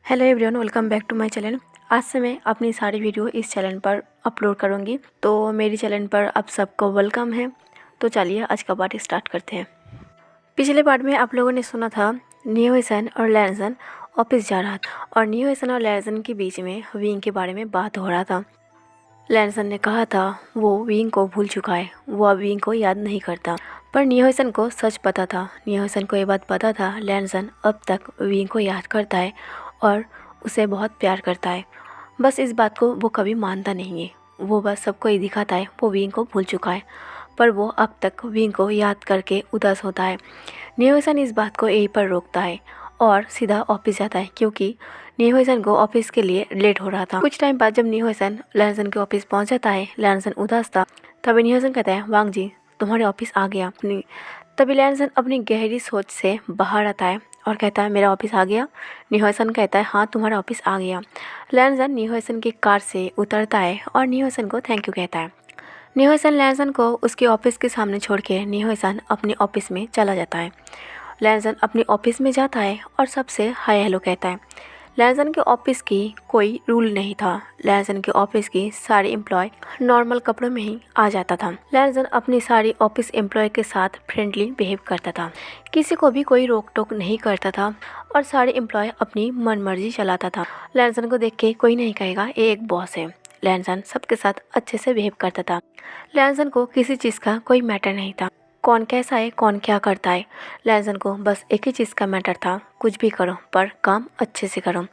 Hello everyone, welcome back to my channel. आज से मैं अपनी सारी वीडियो इस चैनल पर अपलोड करूँगी, तो मेरी चैनल पर आप सबको वेलकम है। तो चलिए आज का पार्ट स्टार्ट करते हैं। पिछले पार्ट में आप लोगों ने सुना था नियोसन और लैनसन ऑफिस जा रहा था और नियोसन और लैनसन के बीच में विंग के बारे में बात हो रहा था। लैनसन ने कहा था वो विंग को भूल चुका है, वो अब विंग को याद नहीं करता। पर नियोसन को सच पता था, नियोसन को ये बात पता था लैनसन अब तक विंग को याद करता है और उसे बहुत प्यार करता है। बस इस बात को वो कभी मानता नहीं है। वो बस सबको ये दिखाता है वो विंग को भूल चुका है, पर वो अब तक विंग को याद करके उदास होता है। नियोसन इस बात को यहीं पर रोकता है और सीधा ऑफिस जाता है, क्योंकि नियोसन को ऑफिस के लिए लेट हो रहा था। कुछ टाइम बाद जब नियोसन लैनसन के ऑफिस पहुंच जाता है, लैनसन उदास था। तभी नियोसन कहता है, वांग जी तुम्हारे ऑफिस आ गया। तभी लैनसन अपनी गहरी सोच से बाहर आता है और कहता है मेरा ऑफिस आ गया। नियोसन कहता है हाँ तुम्हारा ऑफिस आ गया। लैनसन नियोसन की कार से उतरता है और नियोसन को थैंक यू कहता है। नियोसन लैनसन को उसके ऑफिस के सामने छोड़ के नियोसन अपने ऑफिस में चला जाता है। लैनसन अपने ऑफिस में जाता है और सबसे हाय हेलो कहता है। लैनसन के ऑफिस की कोई रूल नहीं था। लैनसन के ऑफिस की सारे एम्प्लॉय नॉर्मल कपड़ों में ही आ जाता था। लैनसन अपनी सारी ऑफिस एम्प्लॉय के साथ फ्रेंडली बिहेव करता था, किसी को भी कोई रोक टोक नहीं करता था और सारे एम्प्लॉय अपनी मनमर्जी चलाता था। लैनसन को देख के कोई नहीं कहेगा ये एक बॉस है। लैनसन सबके साथ अच्छे से बिहेव करता था। लैनसन को किसी चीज़ का कोई मैटर नहीं था, कौन कैसा है कौन क्या करता है। लैनसन को बस एक ही चीज़ का मैटर था, कुछ भी करो पर काम अच्छे से करो।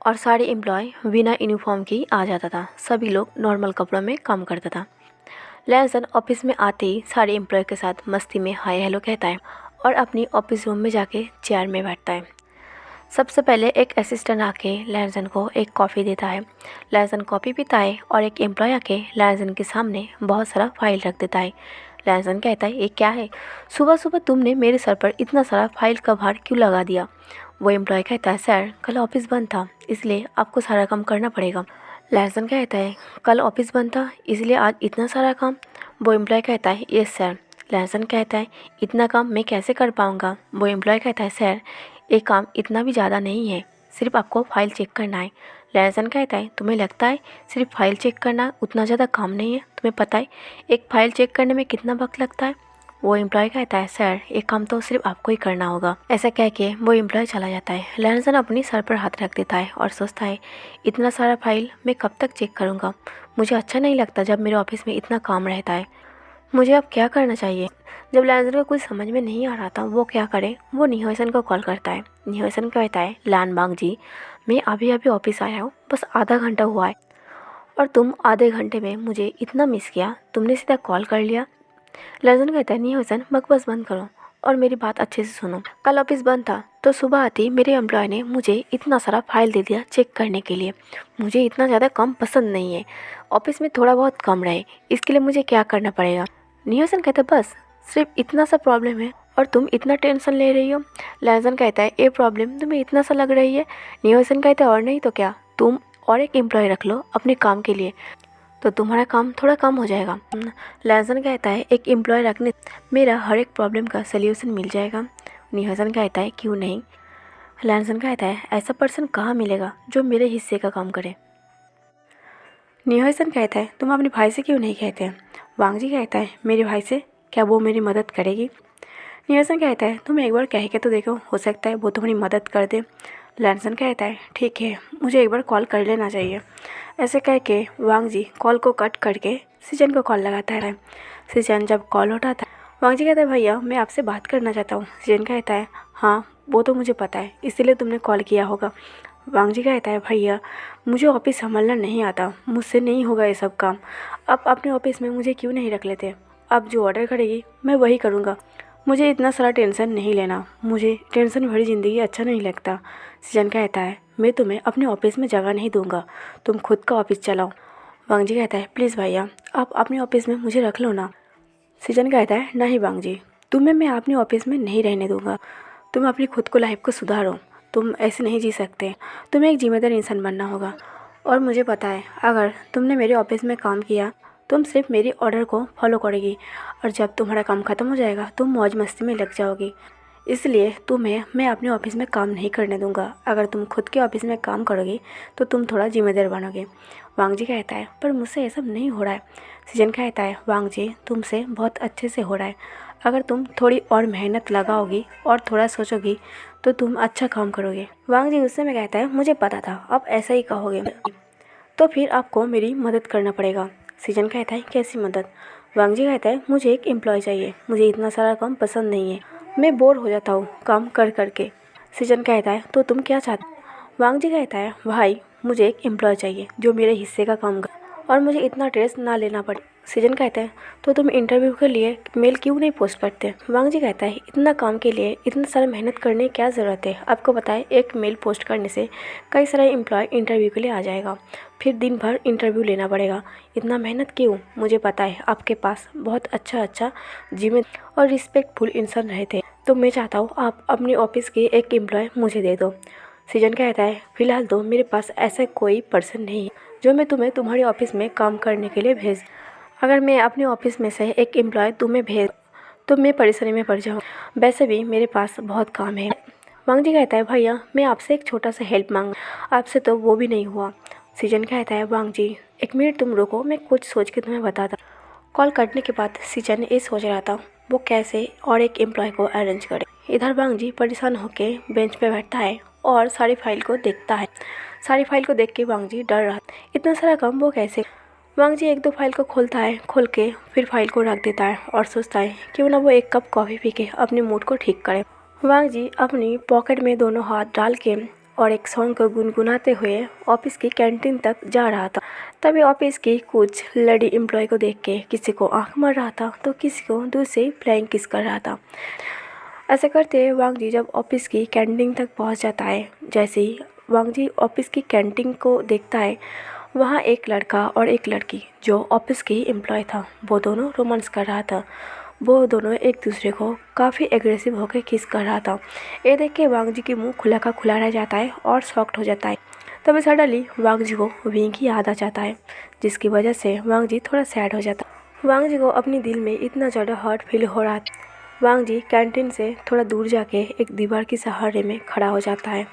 और सारे एम्प्लॉय बिना यूनिफॉर्म के ही आ जाता था, सभी लोग नॉर्मल कपड़ों में काम करता था। लैनसन ऑफिस में आते ही सारे एम्प्लॉय के साथ मस्ती में हाय हेलो कहता है और अपनी ऑफिस रूम में जाके चेयर में बैठता है। सबसे पहले एक असिस्टेंट आके लैनसन को एक कॉफ़ी देता है। लैनसन कॉफ़ी पीता है और एक एम्प्लॉय आके लैनसन के सामने बहुत सारा फाइल रख देता है। लैनसन कहता है ये क्या है, सुबह सुबह तुमने मेरे सर पर इतना सारा फाइल का भार क्यों लगा दिया। वो एम्प्लॉय कहता है सर कल ऑफिस बंद था इसलिए आपको सारा काम करना पड़ेगा। लैनसन कहता है कल ऑफिस बंद था इसलिए आज इतना सारा काम। वो एम्प्लॉय कहता है यस सर। लैनसन कहता है इतना काम मैं कैसे कर पाऊँगा। वो एम्प्लॉय कहता है सर ये काम इतना भी ज़्यादा नहीं है, सिर्फ आपको फाइल चेक करना है। लैनसन कहता है तुम्हें लगता है सिर्फ फाइल चेक करना उतना ज़्यादा काम नहीं है, तुम्हें पता है एक फ़ाइल चेक करने में कितना वक्त लगता है। वो एम्प्लॉय कहता है सर ये काम तो सिर्फ आपको ही करना होगा। ऐसा कह के वो एम्प्लॉय चला जाता है। लैनसन अपनी सर पर हाथ रख देता है और सोचता है इतना सारा फाइल मैं कब तक चेक करूँगा, मुझे अच्छा नहीं लगता जब मेरे ऑफिस में इतना काम रहता है, मुझे अब क्या करना चाहिए। जब लैनसन को कुछ समझ में नहीं आ रहा था वो क्या करे, वो नियोसन को कॉल करता है। नियोसन कहता है लैन बांग जी मैं अभी अभी ऑफिस आया हूँ, बस आधा घंटा हुआ है और तुम आधे घंटे में मुझे इतना मिस किया, तुमने सीधा कॉल कर लिया। लैनसन कहता है नियोसन बकवास बंद करो और मेरी बात अच्छे से सुनो। कल ऑफिस बंद था तो सुबह आते ही मेरे एम्प्लॉय ने मुझे इतना सारा फाइल दे दिया चेक करने के लिए। मुझे इतना ज़्यादा काम पसंद नहीं है, ऑफिस में थोड़ा बहुत कम रहे, इसके लिए मुझे क्या करना पड़ेगा। नियोसन कहता है बस सिर्फ इतना सा प्रॉब्लम है और तुम इतना टेंशन ले रही हो। लैनसन कहता है ये प्रॉब्लम तुम्हें इतना सा लग रही है। नियोसन कहता है और नहीं तो क्या, तुम और एक एम्प्लॉय रख लो अपने काम के लिए तो तुम्हारा काम थोड़ा कम हो जाएगा। लैनसन कहता है एक एम्प्लॉय रखने मेरा हर एक प्रॉब्लम का सल्यूशन मिल जाएगा। नियोसन कहता है क्यों नहीं। लैनसन कहता है ऐसा पर्सन कहाँ मिलेगा जो मेरे हिस्से का काम करे। नियोसन कहता है तुम अपने भाई से क्यों नहीं कहते। वांग जी कहता है मेरे भाई से, क्या वो मेरी मदद करेगी। नियोसन कहता है तुम एक बार कह के तो देखो, हो सकता है वो तुम्हारी मदद कर दे। लैनसन कहता है ठीक है मुझे एक बार कॉल कर लेना चाहिए। ऐसे कह के वांग जी कॉल को कट करके सीजन को कॉल लगाता है। सीजन जब कॉल उठाता है वांग जी कहता है भैया मैं आपसे बात करना चाहता हूँ। सीजन कहता है हाँ वो तो मुझे पता है इसीलिए तुमने कॉल किया होगा। वांग जी कहता है भैया मुझे ऑफिस संभालना नहीं आता, मुझसे नहीं होगा ये सब काम, आप अपने ऑफिस में मुझे क्यों नहीं रख लेते, आप जो ऑर्डर करेगी मैं वही करूँगा, मुझे इतना सारा टेंशन नहीं लेना, मुझे टेंशन भरी ज़िंदगी अच्छा नहीं लगता। सीजन कहता है मैं तुम्हें अपने ऑफिस में जगह नहीं दूंगा, तुम खुद का ऑफिस चलाओ। वांग जी कहता है प्लीज़ भैया आप अपने ऑफिस में मुझे रख लो ना। सीजन कहता है नहीं वांग जी तुम्हें मैं अपने ऑफिस में नहीं रहने दूंगा, तुम अपनी खुद को लाइफ को सुधारो, तुम ऐसे नहीं जी सकते, तुम्हें एक जिम्मेदार इंसान बनना होगा। और मुझे पता है अगर तुमने मेरे ऑफिस में काम किया तुम सिर्फ मेरी ऑर्डर को फॉलो करेगी और जब तुम्हारा काम ख़त्म हो जाएगा तुम मौज मस्ती में लग जाओगी। इसलिए तुम्हें मैं अपने ऑफिस में काम नहीं करने दूंगा। अगर तुम खुद के ऑफिस में काम करोगे तो तुम थोड़ा जिम्मेदार बनोगे। वांग जी कहता है पर मुझसे ये सब नहीं हो रहा है। सीजन कहता है वांग जी तुमसे बहुत अच्छे से हो रहा है। अगर तुम थोड़ी और मेहनत लगाओगी और थोड़ा सोचोगी तो तुम अच्छा काम करोगे। वांग जी गुस्से में कहता है मुझे पता था आप ऐसा ही कहोगे, तो फिर आपको मेरी मदद करना पड़ेगा। सीजन कहता है कैसी मदद? वांग जी कहता है मुझे एक एम्प्लॉय चाहिए, मुझे इतना सारा काम पसंद नहीं है, मैं बोर हो जाता हूँ काम कर कर के। सीजन कहता है तो तुम क्या चाहते? वांग जी कहता है भाई मुझे एक एम्प्लॉय चाहिए जो मेरे हिस्से का काम करे और मुझे इतना स्ट्रेस ना लेना पड़े। सीजन कहता है तो तुम इंटरव्यू के लिए मेल क्यों नहीं पोस्ट करते? वांग जी कहता है इतना काम के लिए इतना सारा मेहनत करने की क्या ज़रूरत है? आपको पता है एक मेल पोस्ट करने से कई सारे एम्प्लॉय इंटरव्यू के लिए आ जाएगा, फिर दिन भर इंटरव्यू लेना पड़ेगा, इतना मेहनत क्यों? मुझे पता है आपके पास बहुत अच्छा जिम्मेदार और रिस्पेक्टफुल इंसान रहते हैं, तो मैं चाहता हूँ आप अपने ऑफिस के एक एम्प्लॉय मुझे दे दो। सीजन कहता है फिलहाल तो मेरे पास ऐसा कोई पर्सन नहीं है जो मैं तुम्हें तुम्हारे ऑफिस में काम करने के लिए भेज। अगर मैं अपने ऑफिस में से एक एम्प्लॉय तुम्हें भेज तो मैं परेशानी में पड़ जाऊँ। वैसे भी मेरे पास बहुत काम है। वांग जी कहता है भैया मैं आपसे एक छोटा सा हेल्प मांग, आपसे तो वो भी नहीं हुआ। सीजन कहता है वांग जी 1 मिनट तुम रुको, मैं कुछ सोच के तुम्हें बताता। कॉल करने के बाद सीजन ये सोच रहा था वो कैसे और एक एम्प्लॉय को अरेंज करे। इधर वांग जी परेशान होके बेंच पे बैठता है और सारी फाइल को देखता है। सारी फाइल को देख के वांग जी डर रहा, इतना सारा काम वो कैसे? वांग जी 1-2 फाइल को खोलता है, खोल के फिर फाइल को रख देता है और सोचता है क्यों ना वो एक कप कॉफ़ी पी के अपने मूड को ठीक करे। वांग जी अपनी पॉकेट में दोनों हाथ डाल के और एक सॉन्ग को गुनगुनाते हुए ऑफिस की कैंटीन तक जा रहा था। तभी ऑफिस की कुछ लेडी एम्प्लॉय को देख के किसी को आंख मार रहा था तो किसी को दूर से फ्लाइंग किस कर रहा था। ऐसे करते वांग जी जब ऑफिस की कैंटीन तक पहुंच जाता है, जैसे ही वांग जी ऑफिस की कैंटीन को देखता है वहाँ एक लड़का और एक लड़की जो ऑफिस की एम्प्लॉय था वो दोनों रोमांस कर रहा था। वो दोनों एक दूसरे को काफ़ी एग्रेसिव होकर किस कर रहा था। ये देख के वांग जी की मुंह खुला का खुला रह जाता है और शॉक्ड हो जाता है। तभी सडनली वांग जी को विंग की याद आ जाता है, जिसकी वजह से वांग जी थोड़ा सैड हो जाता है। वांग जी को अपनी दिल में इतना ज़्यादा हर्ट फील हो रहा था। वांग जी कैंटीन से थोड़ा दूर जाके एक दीवार के सहारे में खड़ा हो जाता है।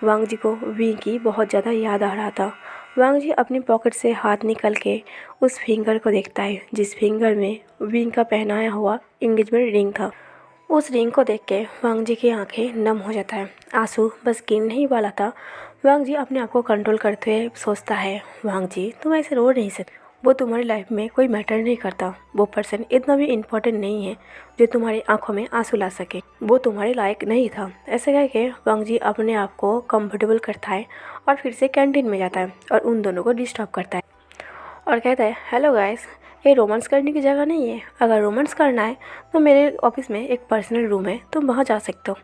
वांग जी को विंग की बहुत ज़्यादा याद आ रहा था। वांग जी अपनी पॉकेट से हाथ निकल के उस फिंगर को देखता है जिस फिंगर में विंग का पहनाया हुआ एंगेजमेंट रिंग था। उस रिंग को देख के वांग जी की आंखें नम हो जाता है, आंसू बस गिरने ही वाला था। वांग जी अपने आप को कंट्रोल करते हुए सोचता है वांग जी तुम ऐसे रो नहीं सकते, वो तुम्हारी लाइफ में कोई मैटर नहीं करता, वो पर्सन इतना भी इम्पोर्टेंट नहीं है जो तुम्हारी आंखों में आंसू ला सके, वो तुम्हारे लायक नहीं था। ऐसे कह के वांग जी अपने आप को कंफर्टेबल करता है और फिर से कैंटीन में जाता है और उन दोनों को डिस्टर्ब करता है और कहता है हेलो गाइस, ये रोमांस करने की जगह नहीं है, अगर रोमांस करना है तो मेरे ऑफिस में एक पर्सनल रूम है, तुम वहाँ जा सकते हो,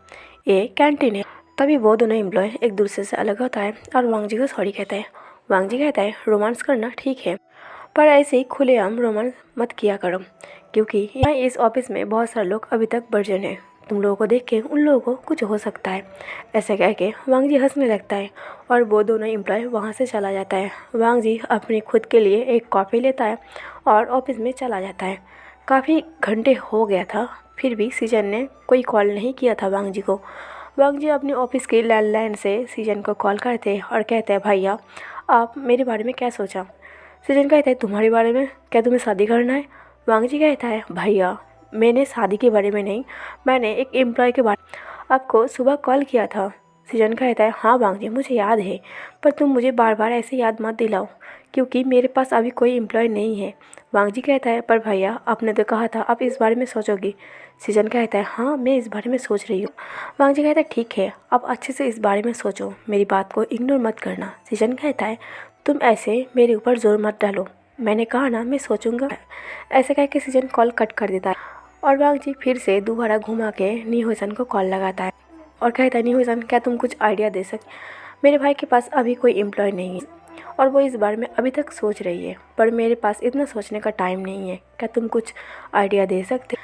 ये कैंटीन है। तभी वो दोनों एम्प्लॉय एक दूसरे से अलग होता है और वांग जी को सॉरी कहता है। वांग जी कहता है रोमांस करना ठीक है पर ऐसे ही खुलेआम रोमांस मत किया करो, क्योंकि यहाँ इस ऑफिस में बहुत सारे लोग अभी तक वर्जिन हैं, तुम लोगों को देख के उन लोगों को कुछ हो सकता है। ऐसे कह के वांग जी हंसने लगता है और वो दोनों एम्प्लॉय वहाँ से चला जाता है। वांग जी अपने खुद के लिए एक कॉफ़ी लेता है और ऑफिस में चला जाता है। काफ़ी घंटे हो गया था फिर भी सीजन ने कोई कॉल नहीं किया था वांग जी को। वांग जी अपने ऑफिस के लैंडलाइन से सीजन को कॉल करते और कहते हैं भैया आप मेरे बारे में क्या सोचा? सीजन कहता है तुम्हारे बारे में, क्या तुम्हें शादी करना है? वांग जी कहता है भैया मैंने शादी के बारे में नहीं, मैंने एक एम्प्लॉय के बारे आपको सुबह कॉल किया था। सीजन कहता है हाँ वांग जी मुझे याद है, पर तुम मुझे बार बार ऐसे याद मत दिलाओ क्योंकि मेरे पास अभी कोई एम्प्लॉय नहीं है। वांग जी कहता है पर भैया आपने तो कहा था आप इस बारे में सोचोगी। सीजन कहता है हाँ मैं इस बारे में सोच रही हूँ। वांग जी कहता है ठीक है आप अच्छे से इस बारे में सोचो, मेरी बात को इग्नोर मत करना। सीजन कहता है तुम ऐसे मेरे ऊपर जोर मत डालो, मैंने कहा ना मैं सोचूंगा। ऐसे कह के सीजन कॉल कट कर देता है और वांग जी फिर से दोबारा घुमा के नीहोसन को कॉल लगाता है और कहता है नीहोसन क्या तुम कुछ आइडिया दे सकते? मेरे भाई के पास अभी कोई एम्प्लॉय नहीं है और वो इस बारे में अभी तक सोच रही है, पर मेरे पास इतना सोचने का टाइम नहीं है, क्या तुम कुछ आइडिया दे सकते?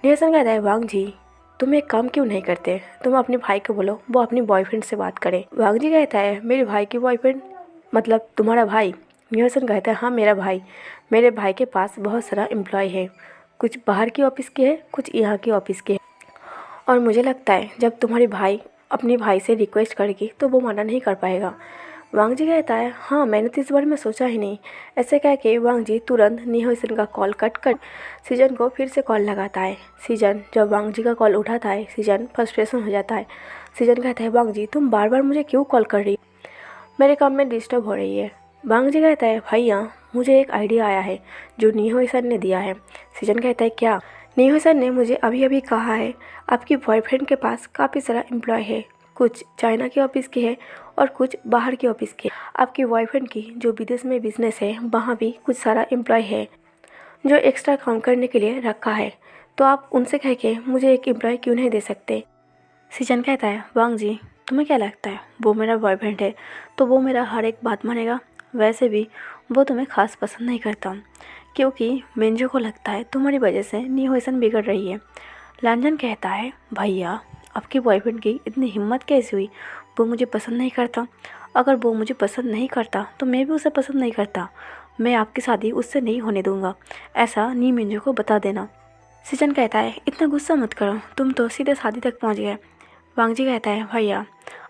नीहोसन कहता है वांग जी तुम एक काम क्यों नहीं करते, तुम अपने भाई को बोलो वो अपने बॉयफ्रेंड से बात करे। वांग जी कहता है मेरे भाई के बॉयफ्रेंड मतलब तुम्हारा भाई? नीहोसन कहता है हाँ मेरा भाई, मेरे भाई के पास बहुत सारा एम्प्लॉय है, कुछ बाहर की ऑफिस के हैं कुछ यहाँ की ऑफिस के हैं और मुझे लगता है जब तुम्हारी भाई अपने भाई से रिक्वेस्ट करेगी तो वो मना नहीं कर पाएगा। वांग जी कहता है, हाँ मैंने तो इस बारे में सोचा ही नहीं। ऐसे कह के वांग जी तुरंत निहोसन का कॉल कट कर सीजन को फिर से कॉल लगाता है। सीजन जब वांग जी का कॉल उठाता है, सीजन फ्रस्ट्रेशन हो जाता है। सीजन कहता है, वांग जी तुम बार बार मुझे क्यों कॉल कर रही हो, मेरे काम में डिस्टर्ब हो रही है। वांग जी कहता है, भैया मुझे एक आइडिया आया है जो निहोसन ने दिया है। सीजन कहता है, क्या? निहोसन ने मुझे अभी अभी कहा है आपकी बॉयफ्रेंड के पास काफ़ी सारा एम्प्लॉय है, कुछ चाइना के ऑफिस के है और कुछ बाहर के ऑफिस के। आपकी बॉयफ्रेंड की जो विदेश में बिजनेस है वहाँ भी कुछ सारा एम्प्लॉय है जो एक्स्ट्रा काम करने के लिए रखा है, तो आप उनसे कह के मुझे एक एम्प्लॉय क्यों नहीं दे सकते। सीजन कहता है, वांग जी तुम्हें क्या लगता है वो मेरा बॉयफ्रेंड है तो वो मेरा हर एक बात मानेगा? वैसे भी वो तुम्हें खास पसंद नहीं करता, क्योंकि मेंजो को लगता है तुम्हारी वजह से निहोसन बिगड़ रही है। लांजन कहता है, भैया आपके बॉयफ्रेंड की इतनी हिम्मत कैसे हुई, वो मुझे पसंद नहीं करता। अगर वो मुझे पसंद नहीं करता तो मैं भी उसे पसंद नहीं करता। मैं आपकी शादी उससे नहीं होने दूंगा, ऐसा नी मेंजो को बता देना। सीजन कहता है, इतना गुस्सा मत करो, तुम तो सीधे शादी तक पहुंच गए। वांग जी कहता है, भैया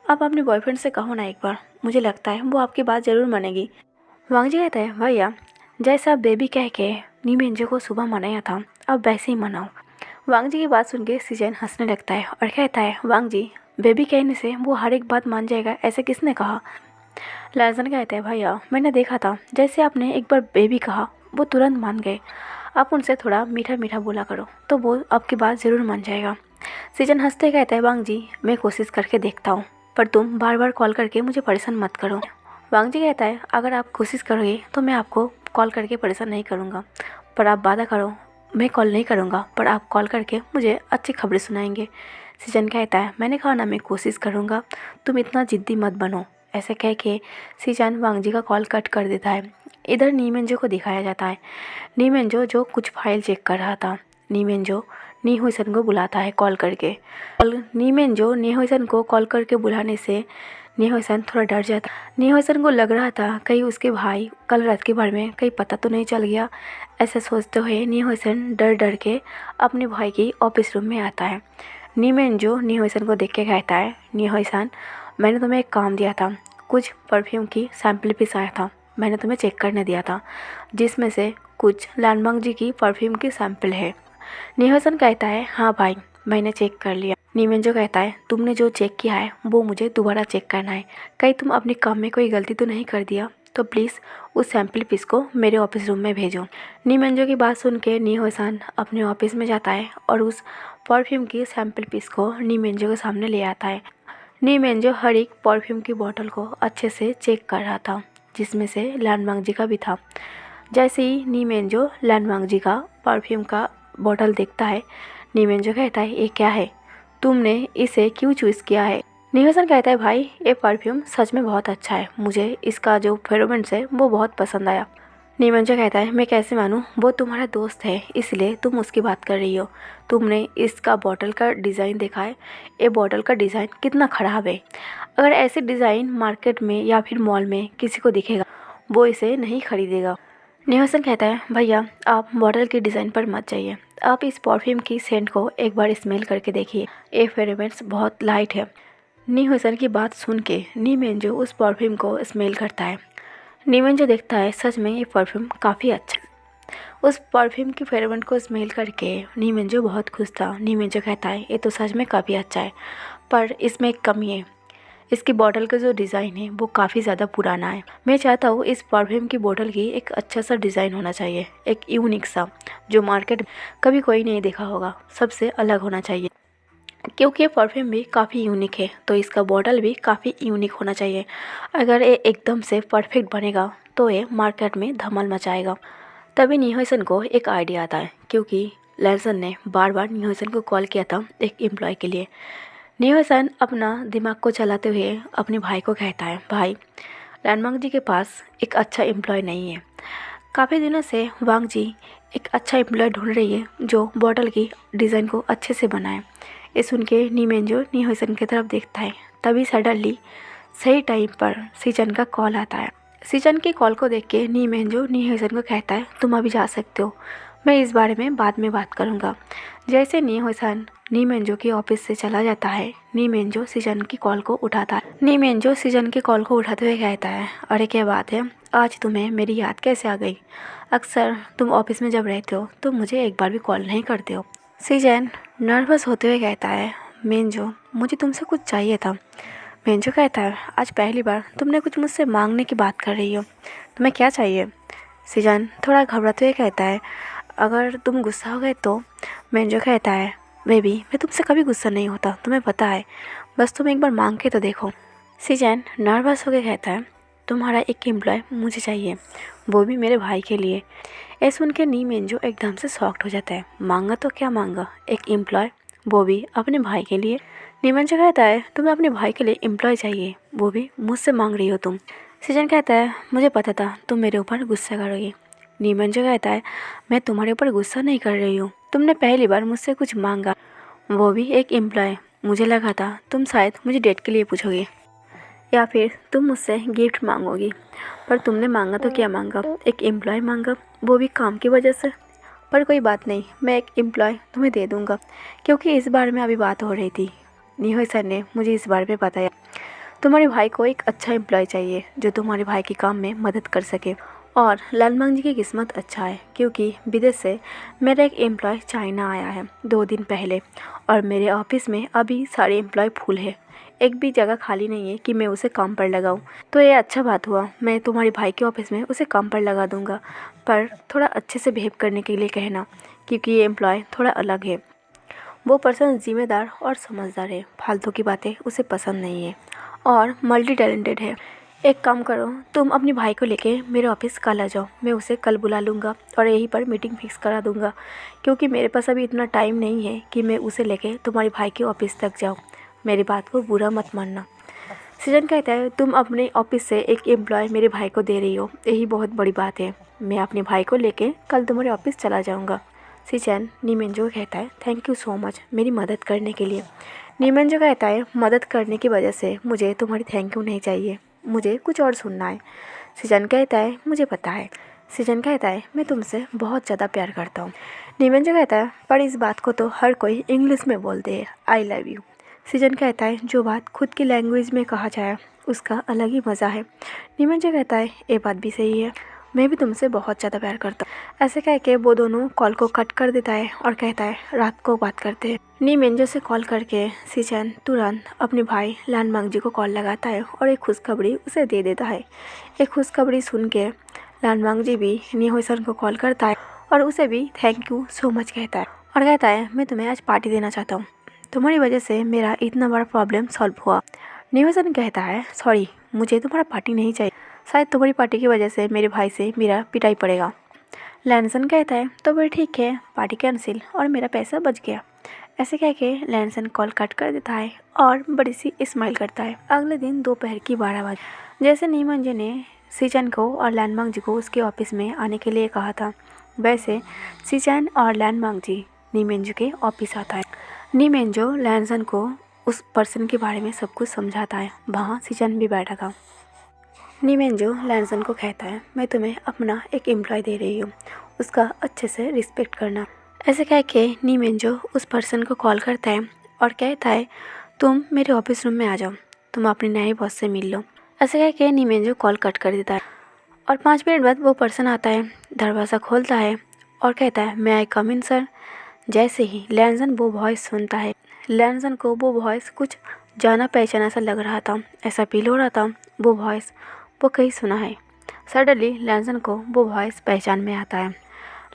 आप अपने बॉयफ्रेंड से कहो ना एक बार, मुझे लगता है वो आपकी बात ज़रूर मानेगी। वांग जी कहता है, भैया जैसा बेबी कह के नी मेंजो को सुबह मनाया था अब वैसे ही मनाओ। वांग जी की बात सुन के सीजन हंसने लगता है और कहता है, वांग जी बेबी कहने से वो हर एक बात मान जाएगा ऐसे किसने कहा? लाजन कहते हैं, भैया मैंने देखा था जैसे आपने एक बार बेबी कहा वो तुरंत मान गए। आप उनसे थोड़ा मीठा मीठा बोला करो तो वो आपकी बात ज़रूर मान जाएगा। सीजन हंसते कहता है, वांग जी मैं कोशिश करके देखता हूँ, पर तुम बार बार कॉल करके मुझे परेशान मत करो। वांग जी कहता है, अगर आप कोशिश करोगे तो मैं आपको कॉल करके परेशान नहीं करूँगा, पर आप वादा करो मैं कॉल नहीं करूँगा, पर आप कॉल करके मुझे अच्छी खबरें सुनाएंगे। सीजन कहता है, मैंने कहा ना मैं कोशिश करूँगा, तुम इतना ज़िद्दी मत बनो। ऐसे कह के सीजन वांग जी का कॉल कट कर देता है। इधर नी मेंजो को दिखाया जाता है। नी मेंजो जो कुछ फाइल चेक कर रहा था। नी मेंजो नी हुईसन को बुलाता है कॉल करके। नी मेंजो नी हुईसन को कॉल करके बुलाने से नी हुईसन थोड़ा डर जाता। नी हुईसन को लग रहा था कहीं उसके भाई कल रात के बारे में कहीं पता तो नहीं चल गया। ऐसा सोचते हुए नी हुईसन डर डर के अपने भाई की ऑफिस रूम में आता है। नी मेंजो नी हुईसन को देख के कहता है, नी हुईसन मैंने तुम्हें एक काम दिया था, कुछ परफ्यूम की सैम्पल पीस आया था, मैंने तुम्हें चेक करने दिया था, जिसमें से कुछ लानबांग जी की परफ्यूम की सैम्पल है। नी हुईसन कहता है, हाँ भाई मैंने चेक कर लिया। नी मेंजो कहता है, तुमने जो चेक किया है वो मुझे दोबारा चेक करना है, कहीं तुम अपने काम में कोई गलती तो नहीं कर दिया, तो प्लीज़ उस सैम्पल पीस को मेरे ऑफिस रूम में भेजो। नी मेंजो की बात सुन के नी हुईसन अपने ऑफिस में जाता है और उस परफ्यूम की सैम्पल पीस को नी मेंजो के सामने ले आता है। नी मेंजो हर एक परफ्यूम की बोतल को अच्छे से चेक कर रहा था, जिसमें से लानबांग जी का भी था। जैसे ही नी मेंजो लानबांग जी का परफ्यूम का बोतल देखता है, नी मेंजो कहता है, ये क्या है, तुमने इसे क्यों चूज़ किया है? नी हुईसन कहता है, भाई ये परफ्यूम सच में बहुत अच्छा है, मुझे इसका जो फेरोमेंट्स है वो बहुत पसंद आया। नी मेंजो कहता है, मैं कैसे मानूँ, वो तुम्हारा दोस्त है इसलिए तुम उसकी बात कर रही हो। तुमने इसका बॉटल का डिज़ाइन देखा है, ये बॉटल का डिज़ाइन कितना ख़राब है। अगर ऐसे डिज़ाइन मार्केट में या फिर मॉल में किसी को दिखेगा वो इसे नहीं खरीदेगा। नी हुईसन कहता है, भैया आप बॉटल के डिज़ाइन पर मत जाइए, आप इस परफ्यूम की सेंट को एक बार स्मेल करके देखिए, ये फेरोमेंट्स बहुत लाइट है। नी हुईसन की बात सुन के नी मेंजो उस परफ्यूम को स्मेल करता है। नी मेंजो देखता है सच में ये परफ्यूम काफ़ी अच्छा है। उस परफ्यूम की फेरोमेंट को स्मेल करके नी मेंजो बहुत खुश था। नी मेंजो कहता है, ये तो सच में काफ़ी अच्छा है, पर इसमें एक कमी है, इसकी बॉटल का जो डिज़ाइन है वो काफ़ी ज़्यादा पुराना है। मैं चाहता हूँ इस परफ्यूम की बॉटल की एक अच्छा सा डिज़ाइन होना चाहिए, एक यूनिक सा, जो मार्केट में कभी कोई नहीं देखा होगा, सबसे अलग होना चाहिए। क्योंकि ये परफ्यूम भी काफ़ी यूनिक है तो इसका बॉटल भी काफ़ी यूनिक होना चाहिए। अगर ये एकदम से परफेक्ट बनेगा तो ये मार्केट में धमाल मचाएगा। तभी नी हुईसन को एक आइडिया आता है, क्योंकि लैनसन ने बार बार नी हुईसन को कॉल किया था एक एम्प्लॉय के लिए। नी हुईसन अपना दिमाग को चलाते हुए अपने भाई को कहता है, भाई लानबांग जी के पास एक अच्छा एम्प्लॉय नहीं है, काफ़ी दिनों से वांग जी एक अच्छा एम्प्लॉय ढूंढ रही है जो बॉटल की डिज़ाइन को अच्छे से बनाए। ये सुन के नी मेंजो नी हुईसन की तरफ देखता है। तभी सडनली सही टाइम पर सीजन का कॉल आता है। सीजन की कॉल को देख के नी मेंजो नी हुईसन को कहता है, तुम अभी जा सकते हो, मैं इस बारे में बाद में बात करूँगा। जैसे नी हुईसन नी मेंजो के ऑफिस से चला जाता है। नी मेंजो सीजन की कॉल को उठाता है। नी मेंजो सीजन की कॉल को उठाते हुए कहता है, अरे क्या बात है, आज तुम्हें मेरी याद कैसे आ गई? अक्सर तुम ऑफिस में जब रहते हो तो मुझे एक बार भी कॉल नहीं करते हो। सीजन नर्वस होते हुए कहता है, मेंजो मुझे तुमसे कुछ चाहिए था। मेंजो कहता है, आज पहली बार तुमने कुछ मुझसे मांगने की बात कर रही हो, तुम्हें क्या चाहिए? सीजन थोड़ा घबराते हुए कहता है, अगर तुम गुस्सा हो गए तो। मेंजो कहता है, बेबी मैं तुमसे कभी गुस्सा नहीं होता, तुम्हें पता है, बस तुम एक बार मांग के तो देखो। सीजन नर्वस होकर कहता है, तुम्हारा एक एम्प्लॉय मुझे चाहिए, वो भी मेरे भाई के लिए। ये सुन के नी मेंजो एकदम से शॉक्ड हो जाता है। मांगा तो क्या मांगा, एक एम्प्लॉय, वो भी अपने भाई के लिए। नी मेंजो कहता है, तुम्हें अपने भाई के लिए एम्प्लॉय चाहिए, वो भी मुझसे मांग रही हो तुम। सीजन कहता है, मुझे पता था तुम मेरे ऊपर गुस्सा करोगी। नी मेंजो कहता है, मैं तुम्हारे ऊपर गुस्सा नहीं कर रही हूँ, तुमने पहली बार मुझसे कुछ मांगा, वो भी एक एम्प्लॉय। मुझे लगा था तुम शायद मुझे डेट के लिए पूछोगी या फिर तुम मुझसे गिफ्ट मांगोगी, पर तुमने मांगा तो क्या मांगा, एक एम्प्लॉय मांगा, वो भी काम की वजह से। पर कोई बात नहीं, मैं एक एम्प्लॉय तुम्हें दे दूँगा, क्योंकि इस बारे में अभी बात हो रही थी। निहोई सर ने मुझे इस बारे में बताया, तुम्हारे भाई को एक अच्छा एम्प्लॉय चाहिए जो तुम्हारे भाई के काम में मदद कर सके। और लालमांग जी की किस्मत अच्छा है, क्योंकि विदेश से मेरा एक एम्प्लॉय चाइना आया है 2 दिन पहले, और मेरे ऑफिस में अभी सारे एम्प्लॉय फुल है, एक भी जगह खाली नहीं है कि मैं उसे काम पर लगाऊं। तो ये अच्छा बात हुआ, मैं तुम्हारे भाई के ऑफिस में उसे काम पर लगा दूंगा, पर थोड़ा अच्छे से बिहेव करने के लिए कहना, क्योंकि ये एम्प्लॉय थोड़ा अलग है। वो पर्सन जिम्मेदार और समझदार है, फालतू की बातें उसे पसंद नहीं है, और मल्टी टैलेंटेड है। एक काम करो, तुम अपने भाई को लेके मेरे ऑफिस कल आ जाओ, मैं उसे कल बुला लूँगा और यहीं पर मीटिंग फिक्स करा दूँगा, क्योंकि मेरे पास अभी इतना टाइम नहीं है कि मैं उसे लेके तुम्हारे भाई के ऑफिस तक जाऊँ। मेरी बात को बुरा मत मानना। सीजन कहता है, तुम अपने ऑफिस से एक एम्प्लॉय मेरे भाई को दे रही हो, यही बहुत बड़ी बात है। मैं अपने भाई को लेके कल तुम्हारे ऑफिस चला जाऊँगा। सीजन नी मेंजो कहता है, थैंक यू सो मच मेरी मदद करने के लिए। नी मेंजो कहता है, मदद करने की वजह से मुझे तुम्हारी थैंक यू नहीं चाहिए, मुझे कुछ और सुनना है। सीजन कहता है, मुझे पता है। सीजन कहता है, मैं तुमसे बहुत ज़्यादा प्यार करता हूँ। नी मेंजो कहता है, पर इस बात को तो हर कोई इंग्लिश में बोलते हैं, आई लव यू। सीजन कहता है, जो बात खुद की लैंग्वेज में कहा जाए उसका अलग ही मज़ा है। नी मेंजो कहता है, ये बात भी सही है, मैं भी तुमसे बहुत ज़्यादा प्यार करता हूँ। ऐसे कह के वो दोनों कॉल को कट कर देता है और कहता है, रात को बात करते हैं। नी मेंजो से कॉल करके सीजन तुरंत अपने भाई लानमांग जी को कॉल लगाता है और एक खुशखबरी उसे दे देता है। एक खुशखबरी सुन के लानमांग जी भी निहोई सन को कॉल करता है और उसे भी थैंक यू सो मच कहता है, और कहता है, मैं तुम्हें आज पार्टी देना चाहता हूँ, तुम्हारी वजह से मेरा इतना बड़ा प्रॉब्लम सॉल्व हुआ। निहोई सन कहता है, सॉरी, मुझे तुम्हारा पार्टी नहीं चाहिए, शायद तुम्हारी पार्टी की वजह से मेरे भाई से मेरा पिटाई पड़ेगा। लैनसन कहता है, तो फिर ठीक है, पार्टी कैंसिल और मेरा पैसा बच गया। ऐसे कह के लैनसन कॉल कट कर देता है और बड़ी सी स्माइल करता है। अगले दिन दोपहर की 12 बजे, जैसे नी मेंजो ने सीजन को और लानमांग जी को उसके ऑफिस में आने के लिए कहा था, वैसे सीजन और लानमांग जी नी मेंजो के ऑफिस आता है। नी मेंजो लैनसन को उस पर्सन के बारे में सब कुछ समझाता है। वहाँ सीजन भी बैठा था। नी मेंजो लैनसन को कहता है, मैं तुम्हें अपना एक एम्प्लॉय दे रही हूँ, उसका अच्छे से रिस्पेक्ट करना। ऐसे कह के नी मेंजो उस पर्सन को कॉल करता है और कहता है, तुम मेरे ऑफिस रूम में आ जाओ, तुम अपने नए बॉस से मिल लो। ऐसे कह के नी मेंजो कॉल कट कर देता है और 5 मिनट बाद वो पर्सन आता है, दरवाज़ा खोलता है और कहता है, मैं आई कम इन सर। जैसे ही लैनसन वो वॉइस सुनता है, लैनसन को वो वॉइस कुछ जाना पहचाना सा लग रहा था, ऐसा फील हो रहा था वो वॉइस वो कहीं सुना है। सडनली लैनसन को वो वॉइस पहचान में आता है।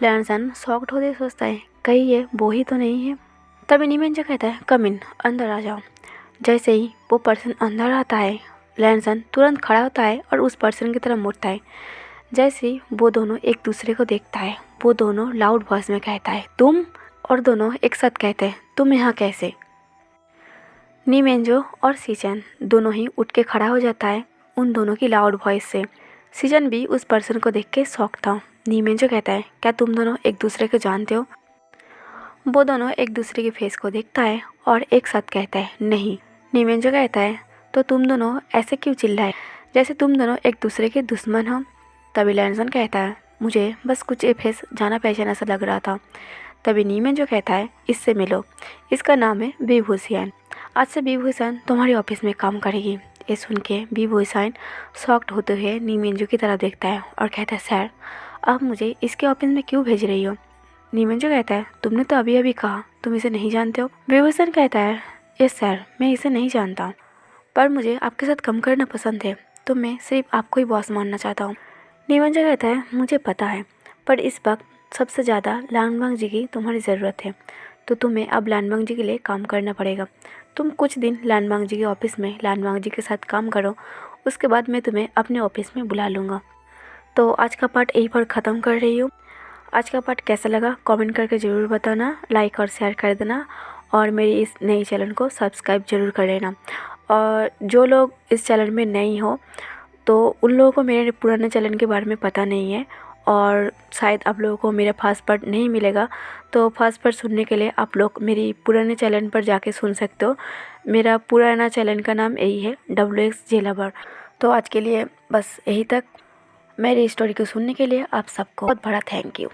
लैनसन शॉक्ड होते सोचता है, कहीं ये वो ही तो नहीं है। तभी नी मेंजो कहता है, कम इन, अंदर आ जाओ। जैसे ही वो पर्सन अंदर आता है, लैनसन तुरंत खड़ा होता है और उस पर्सन की तरफ मुड़ता है। जैसे ही वो दोनों एक दूसरे को देखता है, वो दोनों लाउड वॉइस में कहता है, तुम, और दोनों एक साथ कहते हैं, तुम यहाँ कैसे। नी मेंजो और सीजन दोनों ही उठ के खड़ा हो जाता है उन दोनों की लाउड वॉइस से। सीजन भी उस पर्सन को देख के शॉक था। नी मेंजो कहता है, क्या तुम दोनों एक दूसरे को जानते हो? वो दोनों एक दूसरे के फेस को देखता है और एक साथ कहता है, नहीं। नी मेंजो कहता है, तो तुम दोनों ऐसे क्यों चिल्लाए, जैसे तुम दोनों एक दूसरे के दुश्मन हो? तभी लैनसन कहता है, मुझे बस कुछ ये फेस जाना पहचाना सा लग रहा था। तभी नीमन जो कहता है इससे मिलो, इसका नाम है विभूषण। आज से विभूषण तुम्हारे ऑफिस में काम करेगी। ये सुन के विभूषण शॉक्ड होते हुए नीमेंजो की तरफ देखता है और कहता है सर आप मुझे इसके ऑफिस में क्यों भेज रही हो। नीमेंजो कहता है तुमने तो अभी अभी कहा तुम इसे नहीं जानते हो। विभूषण कहता है यस सर मैं इसे नहीं जानता, पर मुझे आपके साथ काम करना पसंद है, तो मैं सिर्फ आपको ही बॉस मानना चाहता हूँ। नीमेंजो कहता है मुझे पता है, पर इस वक्त सबसे ज़्यादा लानबांग जी की तुम्हारी ज़रूरत है, तो तुम्हें अब लानबांग जी के लिए काम करना पड़ेगा। तुम कुछ दिन लानबांग जी के ऑफिस में लानबांग जी के साथ काम करो, उसके बाद मैं तुम्हें अपने ऑफिस में बुला लूँगा। तो आज का पार्ट यहीं पर ख़त्म कर रही हूँ। आज का पार्ट कैसा लगा कमेंट करके ज़रूर बताना, लाइक और शेयर कर देना और मेरी इस नई चैनल को सब्सक्राइब ज़रूर कर लेना। और जो लोग इस चैनल में नहीं हो तो उन लोगों को मेरे पुराने चैनल के बारे में पता नहीं है और शायद आप लोगों को मेरा फास्ट पार्ट नहीं मिलेगा, तो फास्ट पार्ट सुनने के लिए आप लोग मेरी पुराने चैनल पर जाके सुन सकते हो। मेरा पुराना चैनल का नाम यही है WX जेलावर। तो आज के लिए बस यही तक। मेरी स्टोरी को सुनने के लिए आप सबको बहुत बड़ा थैंक यू।